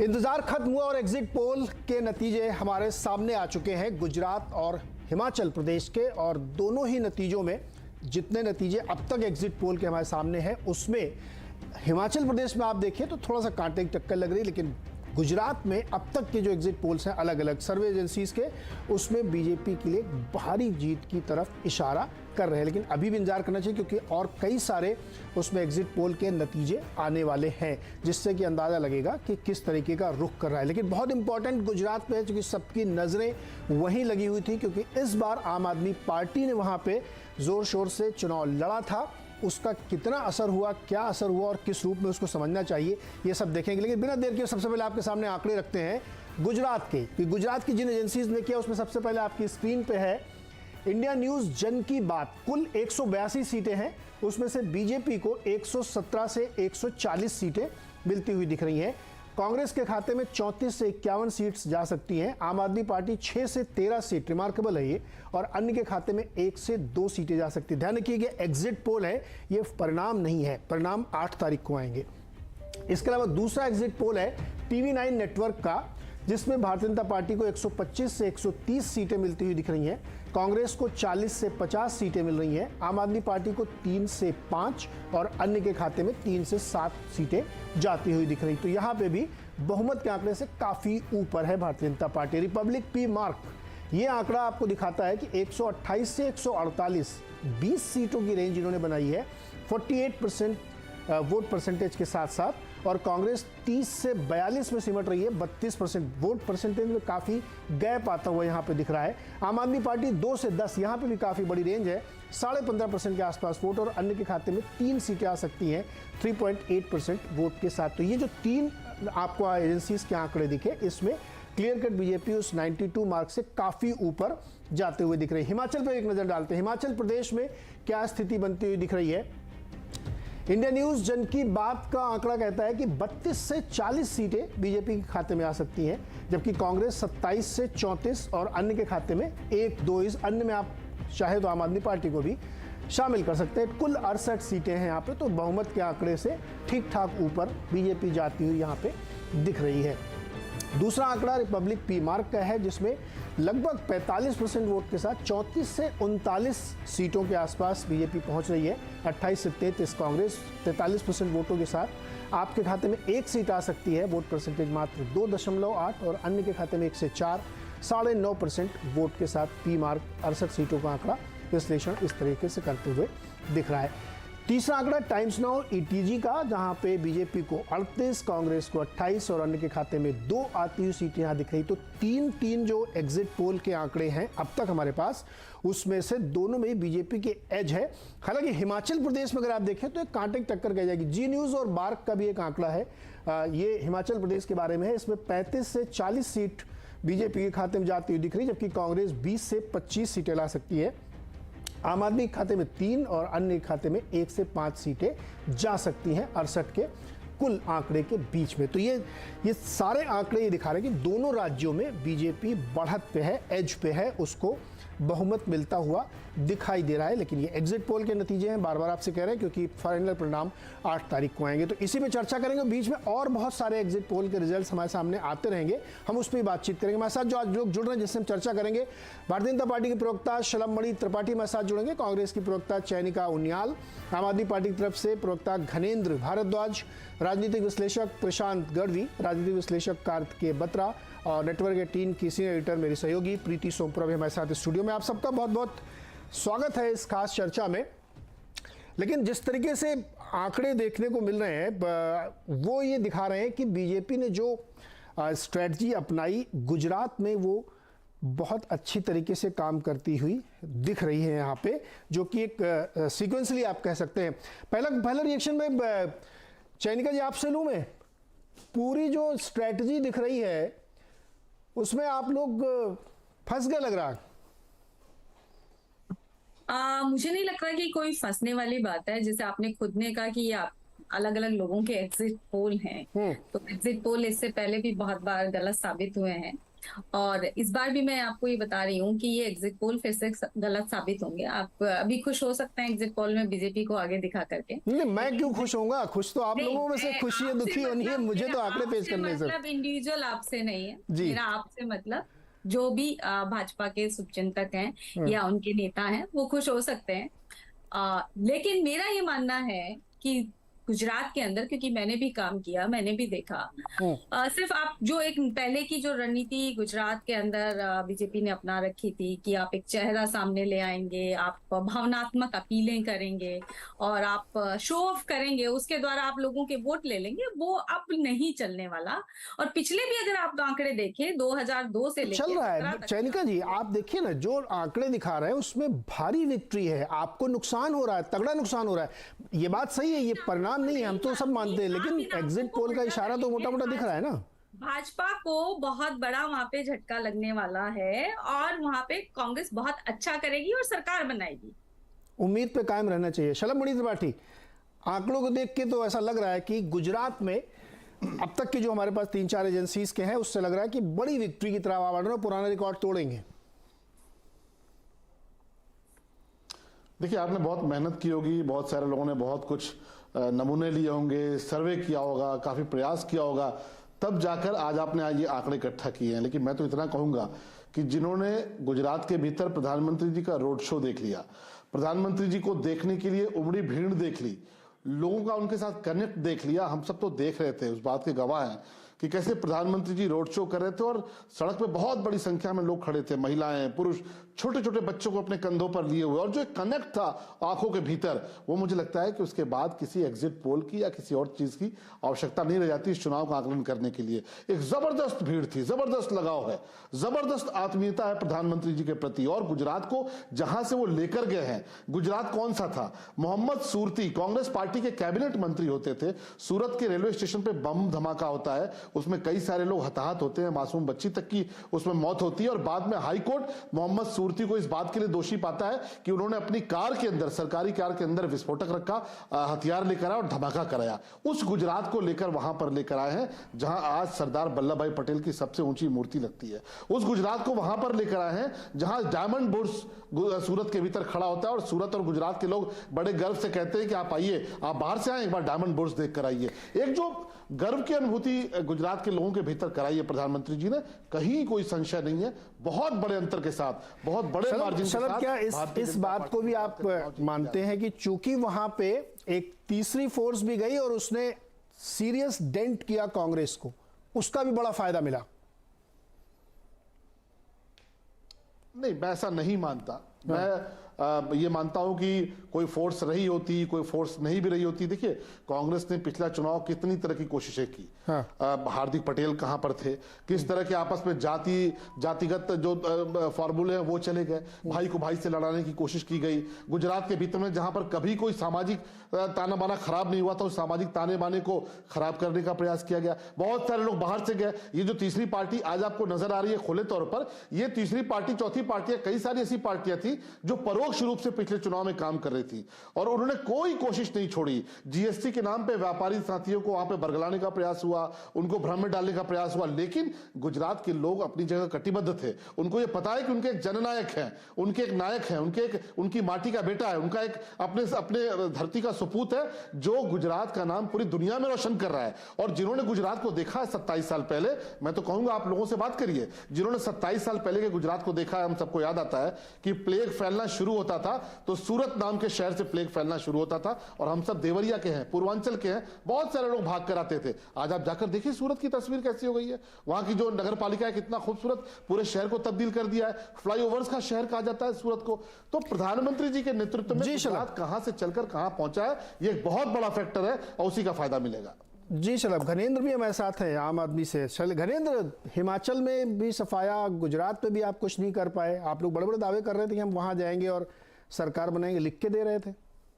इंतजार खत्म हुआ और एग्जिट पोल के नतीजे हमारे सामने आ चुके हैं गुजरात और हिमाचल प्रदेश के। और दोनों ही नतीजों में जितने नतीजे अब तक एग्जिट पोल के हमारे सामने हैं उसमें हिमाचल प्रदेश में आप देखिए तो थोड़ा सा कांटे की टक्कर लग रही है, लेकिन गुजरात में अब तक के जो एग्जिट पोल्स हैं अलग अलग सर्वे एजेंसीज के, उसमें बीजेपी के लिए भारी जीत की तरफ इशारा कर रहे हैं। लेकिन अभी भी इंतजार करना चाहिए क्योंकि और कई सारे उसमें एग्जिट पोल के नतीजे आने वाले हैं, जिससे कि अंदाज़ा लगेगा कि किस तरीके का रुख कर रहा है। लेकिन बहुत इंपॉर्टेंट गुजरात में है क्योंकि सबकी नज़रें वहीं लगी हुई थी, क्योंकि इस बार आम आदमी पार्टी ने वहाँ पे ज़ोर शोर से चुनाव लड़ा था। उसका कितना असर हुआ, क्या असर हुआ और किस रूप में उसको समझना चाहिए, ये सब देखेंगे। लेकिन बिना देर के सबसे पहले आपके सामने आंकड़े रखते हैं गुजरात के, कि गुजरात की जिन एजेंसीज ने किया उसमें सबसे पहले आपकी स्क्रीन पे है इंडिया न्यूज़ जन की बात। कुल 182 सीटें हैं, उसमें से बीजेपी को 117 से 140 सीटें मिलती हुई दिख रही हैं। कांग्रेस के खाते में 34 से 51 सीट्स जा सकती हैं। आम आदमी पार्टी 6 से 13 सीट, रिमार्केबल है ये, और अन्य के खाते में 1 से 2 सीटें जा सकती हैं। ध्यान रखिए कि एग्जिट पोल है, ये परिणाम नहीं है, परिणाम 8 तारीख को आएंगे। इसके अलावा दूसरा एग्जिट पोल है TV9 नेटवर्क का, जिसमें भारतीय जनता पार्टी को 125 से 130 सीटें मिलती हुई दिख रही हैं। कांग्रेस को 40 से 50 सीटें मिल रही हैं। आम आदमी पार्टी को 3 से 5 और अन्य के खाते में 3 से 7 सीटें जाती हुई दिख रही। तो यहाँ पे भी बहुमत के आंकड़े से काफ़ी ऊपर है Bharatiya Janata party. Republic P mark ये आंकड़ा आपको दिखाता है कि 128 से 148 20 सीटों की रेंज इन्होंने बनाई है 48% वोट परसेंटेज के साथ साथ, और कांग्रेस 30 से 42 में सिमट रही है 32% वोट परसेंटेज में। काफ़ी गैप आता हुआ यहाँ पे दिख रहा है। आम आदमी पार्टी 2 से 10, यहाँ पे भी काफ़ी बड़ी रेंज है, 15.5% के आसपास वोट, और अन्य के खाते में 3 सीटें आ सकती हैं 3.8% वोट के साथ। तो ये जो 3 आपको एजेंसीज के आंकड़े दिखे, इसमें क्लियर कट बीजेपी उस 92 मार्क से काफ़ी ऊपर जाते हुए दिख रही है। हिमाचल पर एक नज़र डालते हैं, हिमाचल प्रदेश में क्या स्थिति बनती हुई दिख रही है। इंडिया न्यूज़ जन की बात का आंकड़ा कहता है कि 32 से 40 सीटें बीजेपी के खाते में आ सकती हैं, जबकि कांग्रेस 27 से 34 और अन्य के खाते में 1-2, इस अन्य में आप चाहे तो आम आदमी पार्टी को भी शामिल कर सकते हैं। कुल 68 सीटें हैं यहाँ पे, तो बहुमत के आंकड़े से ठीक ठाक ऊपर बीजेपी जाती हुई यहाँ पे दिख रही है। दूसरा आंकड़ा रिपब्लिक पी मार्क का है, जिसमें लगभग 45% वोट के साथ 34 से 39 सीटों के आसपास बीजेपी पहुंच रही है। 28 से 33 कांग्रेस, 43% वोटों के साथ आपके खाते में 1 सीट आ सकती है, वोट परसेंटेज मात्र 2.8, और अन्य के खाते में 1 से 4, 9.5% वोट के साथ पी मार्क 68 सीटों का आंकड़ा विश्लेषण इस तरीके से करते हुए दिख रहा है। तीसरा आंकड़ा टाइम्स नाउ ETG का, जहां पे बीजेपी को 38, कांग्रेस को 28 और अन्य के खाते में 2 आती हुई सीटें यहां दिख रही। तो 3 जो एग्जिट पोल के आंकड़े हैं अब तक हमारे पास, उसमें से दोनों में बीजेपी के एज है। हालांकि हिमाचल प्रदेश में अगर आप देखें तो एक कांटे की टक्कर कही जाएगी। जी न्यूज़ और बार्क का भी एक आंकड़ा है, ये हिमाचल प्रदेश के बारे में है। इसमें 35 से 40 सीट बीजेपी के खाते में जाती हुई दिख रही, जबकि कांग्रेस 20 से 25 सीटें ला सकती है। आम आदमी के खाते में 3 और अन्य खाते में 1 से 5 सीटें जा सकती हैं 68 के कुल आंकड़े के बीच में। तो ये सारे आंकड़े ये दिखा रहे हैं कि दोनों राज्यों में बीजेपी बढ़त पे है, एज पे है, उसको बहुमत मिलता हुआ दिखाई दे रहा है। लेकिन ये एग्जिट पोल के नतीजे हैं, बार बार आपसे कह रहे हैं, क्योंकि फाइनल परिणाम 8 तारीख को आएंगे। तो इसी पे चर्चा करेंगे, बीच में और बहुत सारे एग्जिट पोल के रिजल्ट्स हमारे सामने आते रहेंगे, हम उस पर ही बातचीत करेंगे। हमारे साथ जो आज लोग जुड़ रहे हैं जिससे हम चर्चा करेंगे, भारतीय जनता पार्टी की प्रवक्ता शलमणि त्रिपाठी हमारे साथ जुड़ेंगे, कांग्रेस की प्रवक्ता चयनिका उनियाल, आम आदमी पार्टी की तरफ से प्रवक्ता घनेंद्र भारद्वाज, राजनीतिक विश्लेषक प्रशांत गढ़वी, राजनीतिक विश्लेषक कार्तिकेय बत्रा, और नेटवर्क 18 की सीनियर एडिटर मेरी सहयोगी प्रीति सोमपुरा भी हमारे साथ स्टूडियो में। आप सबका बहुत बहुत स्वागत है इस खास चर्चा में। लेकिन जिस तरीके से आंकड़े देखने को मिल रहे हैं वो ये दिखा रहे हैं कि बीजेपी ने जो स्ट्रेटजी अपनाई गुजरात में, वो बहुत अच्छी तरीके से काम करती हुई दिख रही है यहाँ पे, जो कि एक सीक्वेंसली आप कह सकते हैं। पहला रिएक्शन में चयनिका जी आपसे लूँ मैं, पूरी जो स्ट्रेटजी दिख रही है उसमें आप लोग फंस गए लग रहा। मुझे नहीं लगता कि कोई फंसने वाली बात है। जैसे आपने खुद ने कहा कि ये अलग अलग लोगों के एग्जिट पोल हैं, तो एग्जिट पोल इससे पहले भी बहुत बार गलत साबित हुए हैं। और इस बार भी मैं आपको ये बता रही हूँ कि ये एग्जिट पोल फिर से गलत साबित होंगे। आप अभी खुश हो सकते हैं एग्जिट पोल में बीजेपी को आगे दिखा करके, नहीं, मैं क्यों लेकिन खुश होऊंगा? खुश तो आप नहीं, लोगों में से मैं खुशी है, आपसे दुखी होनी है, मतलब मुझे मेरा तो आंकड़े पेश आपसे करने से। मतलब इंडिविजुअल आपसे नहीं है, जी। मेरा आपसे मतलब जो भी भाजपा के शुभचिंतक हैं हाँ। या उनके नेता हैं वो खुश हो सकते हैं। लेकिन मेरा ये मानना है कि गुजरात के अंदर, क्योंकि मैंने भी काम किया, मैंने भी देखा, हम्म। सिर्फ आप जो एक पहले की जो रणनीति गुजरात के अंदर बीजेपी ने अपना रखी थी कि आप एक चेहरा सामने ले आएंगे, आप भावनात्मक अपीलें करेंगे और आप शो ऑफ करेंगे, उसके द्वारा आप लोगों के वोट ले लेंगे, वो अब नहीं चलने वाला। और पिछले भी अगर आप आंकड़े देखें 2002 से चल लेकर रहा 17 है तक चयनिका जी, आप देखिए ना, जो आंकड़े दिखा रहे हैं उसमें भारी विक्ट्री है, आपको नुकसान हो रहा है, तगड़ा नुकसान हो रहा है। ये बात सही है, ये परिणाम नहीं है, हम तो सब मानते हैं, लेकिन एग्जिट पोल का इशारा तो मोटा मोटा दिख रहा है ना। भाजपा को बहुत बड़ा वहां पे झटका लगने वाला है और वहां पे कांग्रेस बहुत अच्छा करेगी और सरकार बनाएगी। उम्मीद पे कायम रहना चाहिए। शलभ त्रिपाठी, आंकड़ों को देख के तो ऐसा लग रहा है कि गुजरात में अब तक के जो हमारे पास 3-4 एजेंसीज के हैं उससे लग रहा है कि बड़ी विक्ट्री की तरफ आप बढ़ रहे हो, पुराना रिकॉर्ड तोड़ेंगे। देखिए, आपने बहुत मेहनत की होगी, बहुत सारे लोगों ने बहुत कुछ नमूने लिए होंगे, सर्वे किया होगा, काफी प्रयास किया होगा, तब जाकर आज आपने ये आंकड़े इकट्ठा किए हैं। लेकिन मैं तो इतना कहूंगा कि जिन्होंने गुजरात के भीतर प्रधानमंत्री जी का रोड शो देख लिया, प्रधानमंत्री जी को देखने के लिए उमड़ी भीड़ देख ली, लोगों का उनके साथ कनेक्ट देख लिया, हम सब तो देख रहे थे, उस बात के गवाह हैं कि कैसे प्रधानमंत्री जी रोड शो कर रहे थे और सड़क पे बहुत बड़ी संख्या में लोग खड़े थे, महिलाएं, पुरुष, छोटे छोटे बच्चों को अपने कंधों पर लिए हुए, और जो एक कनेक्ट था आंखों के भीतर, वो मुझे लगता है कि उसके बाद किसी एग्जिट पोल की या किसी और चीज की आवश्यकता नहीं रह जाती इस चुनाव का आकलन करने के लिए। एक जबरदस्त भीड़ थी, जबरदस्त लगाव है, जबरदस्त आत्मीयता है प्रधानमंत्री जी के प्रति। और गुजरात को जहां से वो लेकर गए हैं, गुजरात कौन सा था? मोहम्मद सूरती कांग्रेस पार्टी के कैबिनेट मंत्री होते थे, सूरत के रेलवे स्टेशन पे बम धमाका होता है, उसमें कई सारे लोग हताहत होते हैं, मासूम बच्ची तक की उसमें मौत होती है, और बाद में हाई कोर्ट मोहम्मद सूरती को इस बात के लिए दोषी पाता है कि उन्होंने अपनी कार के अंदर, सरकारी कार के अंदर विस्फोटक रखा, हथियार लेकर आया और धमाका कराया। उस गुजरात को लेकर वहां पर लेकर आए हैं जहां आज सरदार वल्लभ भाई पटेल की सबसे ऊंची मूर्ति लगती है। उस गुजरात को वहां पर लेकर आए हैं जहां डायमंड बुर्ज सूरत के भीतर खड़ा होता है, और सूरत और गुजरात के लोग बड़े गर्व से कहते हैं कि आप आइए, आप बाहर से आए, एक बार डायमंड बुर्ज देख कर आइए। एक जो गर्व की अनुभूति गुजरात के लोगों के भीतर कराई है प्रधानमंत्री जी ने, कहीं कोई संशय नहीं है, बहुत बड़े अंतर के साथ, बहुत बड़े मार्जिन के साथ। क्या इस बात को भी आप मानते हैं कि चूंकि वहां पे एक तीसरी फोर्स भी गई और उसने सीरियस डेंट किया कांग्रेस को, उसका भी बड़ा फायदा मिला? नहीं, मैं ऐसा नहीं मानता। मैं ये मानता हूं कि कोई फोर्स रही होती, कोई फोर्स नहीं भी रही होती। देखिए, कांग्रेस ने पिछला चुनाव कितनी तरह की कोशिशें की। हाँ। हार्दिक पटेल कहां पर थे, किस तरह के आपस में जातिगत जो फॉर्मूले हैं वो चले गए, भाई को भाई से लड़ाने की कोशिश की गई। गुजरात के भीतर में जहां पर कभी कोई सामाजिक ताना बाना खराब नहीं हुआ था, उस सामाजिक ताने बाने को खराब करने का प्रयास किया गया। बहुत सारे लोग बाहर से गए। ये जो तीसरी पार्टी आज आपको नजर आ रही है खुले तौर पर, ये तीसरी पार्टी, चौथी पार्टियां, कई सारी ऐसी पार्टियां थी जो परोक्ष रूप से पिछले चुनाव में काम कर रही थी, और उन्होंने कोई कोशिश नहीं छोड़ी। जीएसटी के नाम पे व्यापारी साथियों को वहां पे बरगलाने का प्रयास हुआ, उनको भ्रम में डालने का प्रयास हुआ, लेकिन गुजरात के लोग अपनी जगह कटिबद्ध थे। उनको ये पता है कि उनके एक जननायक हैं, उनके एक नायक हैं, उनकी माटी का बेटा है, उनका एक अपने धरती का सपूत है जो गुजरात का नाम पूरी दुनिया में रोशन कर रहा है। और जिन्होंने गुजरात को देखा है 27 साल पहले, मैं तो कहूंगा आप लोगों से बात करिए, जिन्होंने 27 साल पहले के गुजरात को देखा है, हम सबको याद आता है कि प्लेग फैलना शुरू होता था तो सूरत नाम के शहर से प्लेग फैलना शुरू होता था, और हम सब देवरिया के हैं, पूर्वांचल के हैं, बहुत सारे लोग भाग कर आते थे। आज आप जाकर देखिए सूरत की तस्वीर कैसी हो गई है, वहां की जो नगर पालिका है कितना खूबसूरत पूरे शहर को तब्दील कर दिया है, फ्लाईओवर्स का शहर कहा जाता है सूरत को। तो प्रधानमंत्री जी के नेतृत्व में गुजरात कहां से चलकर कहां पहुंचा है, ये एक बहुत बड़ा फैक्टर है और उसी का फायदा मिलेगा। जी शलभ, घनेंद्र भी हमारे साथ हैं आम आदमी से। घनेंद्र, हिमाचल में भी सफाया, गुजरात पे भी आप कुछ नहीं कर पाए, आप लोग बड़े बड़े दावे कर रहे थे कि हम वहां जाएंगे और सरकार बनाएंगे, लिख के दे रहे थे।